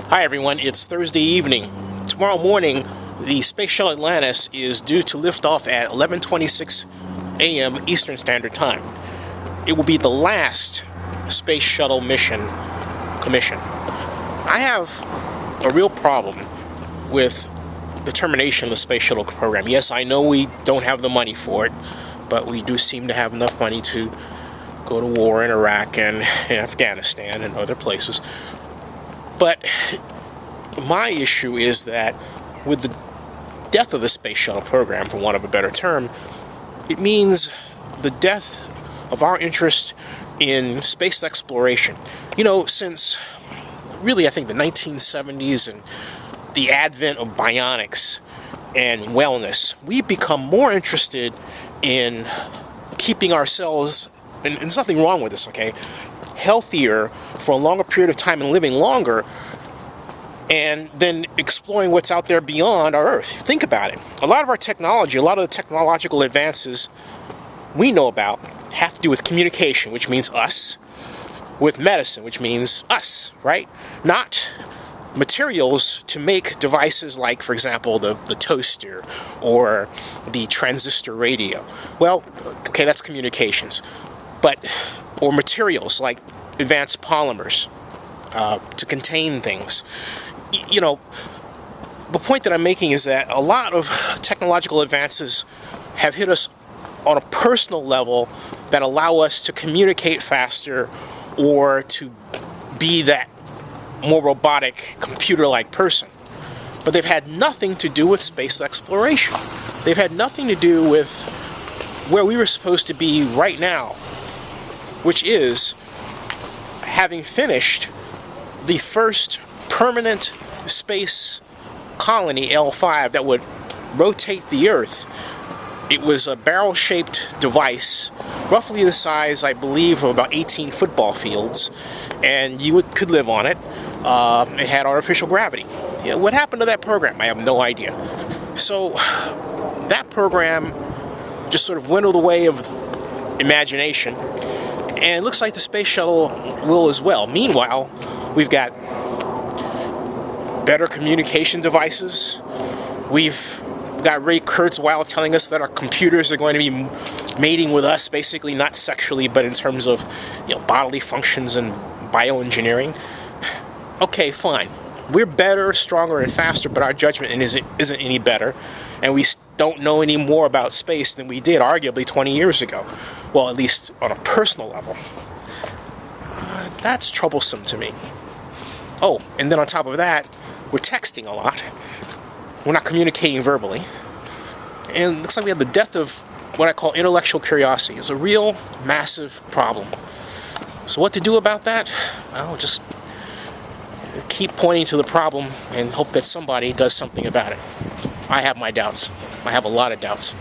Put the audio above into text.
Hi everyone, it's Thursday evening. Tomorrow morning, the Space Shuttle Atlantis is due to lift off at 11:26 a.m. Eastern Standard Time. It will be the last Space Shuttle mission commissioned. I have a real problem with the termination of the Space Shuttle program. Yes, I know we don't have the money for it, but we do seem to have enough money to go to war in Iraq and in Afghanistan and other places. But my issue is that with the death of the Space Shuttle program, for want of a better term, it means the death of our interest in space exploration. You know, since really I think the 1970s and the advent of bionics and wellness, we've become more interested in keeping ourselves, and there's nothing wrong with this, okay, healthier for a longer period of time and living longer, and then exploring what's out there beyond our Earth. Think about it. A lot of our technology, a lot of the technological advances we know about have to do with communication, which means us, with medicine, which means us, right? Not materials to make devices like, for example, the toaster or the transistor radio. Well, okay, that's communications. Or materials like advanced polymers to contain things. You know, the point that I'm making is that a lot of technological advances have hit us on a personal level that allow us to communicate faster or to be that more robotic, computer-like person. But they've had nothing to do with space exploration. They've had nothing to do with where we were supposed to be right now, which is having finished the first permanent space colony, L5, that would rotate the Earth. It was a barrel-shaped device, roughly the size, I believe, of about 18 football fields, and you could live on it. It had artificial gravity. Yeah, what happened to that program? I have no idea. So that program just sort of dwindled away of imagination, and it looks like the Space Shuttle will as well. Meanwhile, we've got better communication devices. We've got Ray Kurzweil telling us that our computers are going to be mating with us, basically not sexually, but in terms of, you know, bodily functions and bioengineering. Okay, fine. We're better, stronger, and faster, but our judgment isn't any better, and we don't know any more about space than we did arguably 20 years ago. Well, at least on a personal level. That's troublesome to me. Oh, and then on top of that, we're texting a lot. We're not communicating verbally. And it looks like we have the death of what I call intellectual curiosity. It's a real, massive problem. So what to do about that? Well, just keep pointing to the problem and hope that somebody does something about it. I have my doubts. I have a lot of doubts.